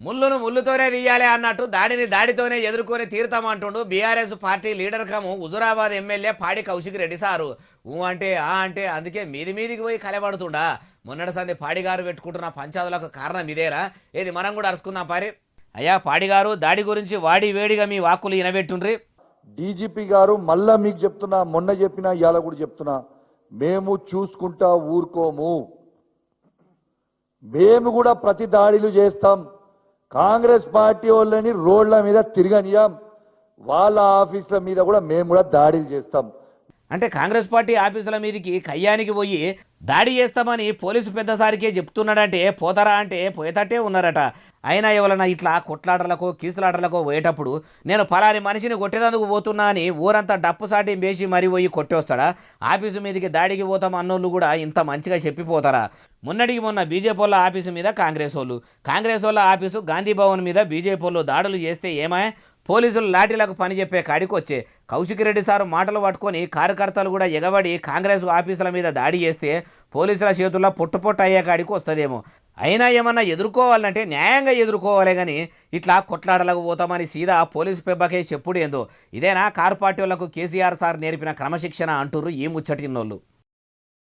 ముళ్ళును ముళ్ళుతోనే తీయాలి అన్నట్టు దాడిని దాడితోనే ఎదుర్కొని తీరుతామంటుండు బీఆర్ఎస్ పార్టీ లీడర్ కము హుజురాబాద్ ఎమ్మెల్యే పాడి కౌశిక్ రెడ్డి సారు. అంటే అంటే అందుకే మీది మీదికి పోయి కలబడుతుండా. మొన్నటి సంది పాడిగారు పెట్టుకుంటున్న పంచాదులకు కారణం ఇదేరా? ఏది మనం కూడా అరుచుకుందాం పారి. అయ్యా పాడిగారు, దాడి గురించి వాడి వేడిగా మీ వాక్కులు వినబెట్టుండ్రి. డీజీపీ గారు మళ్ళా మీకు చెప్తున్నా, మొన్న చెప్పినా ఇవాళ కూడా చెప్తున్నా, మేము చూసుకుంటా ఊరుకోము. మేము కూడా ప్రతి దాడులు చేస్తాం. కాంగ్రెస్ పార్టీ వాళ్ళని రోడ్ల మీద తిరగనియాం, వాళ్ళ ఆఫీసుల మీద కూడా మేము కూడా దాడులు చేస్తాం. అంటే కాంగ్రెస్ పార్టీ ఆఫీసుల మీదకి కయ్యానికి పోయి దాడి చేస్తామని పోలీసు పెద్దసారికే చెప్తున్నాడంటే పోతారా అంటే పోయేటట్టే ఉన్నారట. అయినా ఎవరన్నా ఇట్లా కొట్లాటలకో కీసులాటలకో పోయేటప్పుడు నేను ఫలాని మనిషిని కొట్టేందుకు పోతున్నా అని ఊరంతా డప్పు సాటి వేసి మరీ పోయి కొట్టేస్తాడా? ఆఫీసు మీదకి దాడికి పోతాం అన్నోళ్ళు కూడా ఇంత మంచిగా చెప్పిపోతారా? మొన్నటికి మొన్న బీజేపీ వాళ్ళ ఆఫీసు మీద కాంగ్రెస్ వాళ్ళ ఆఫీసు గాంధీ భవన్ మీద బీజేపీ వాళ్ళు దాడులు చేస్తే ఏమాయ్ పోలీసులు లాఠీలకు పని చెప్పే కాడికి వచ్చే కౌశిక్ రెడ్డి సారు మాటలు పట్టుకొని కార్యకర్తలు కూడా ఎగబడి కాంగ్రెస్ ఆఫీసుల మీద దాడి చేస్తే పోలీసుల చేతుల్లో పొట్టు అయ్యే కాడికి వస్తుందేమో. అయినా ఏమన్నా ఎదుర్కోవాలంటే న్యాయంగా ఎదుర్కోవాలి కానీ ఇట్లా కొట్లాడలకు పోతామని సీదా పోలీసు పెబ్బకే చెప్పుడు ఏందో. ఇదేనా కారు పార్టీ వాళ్లకు కేసీఆర్ సార్ నేర్పిన క్రమశిక్షణ అంటుర్రు ఈ ముచ్చటిన్నోళ్ళు.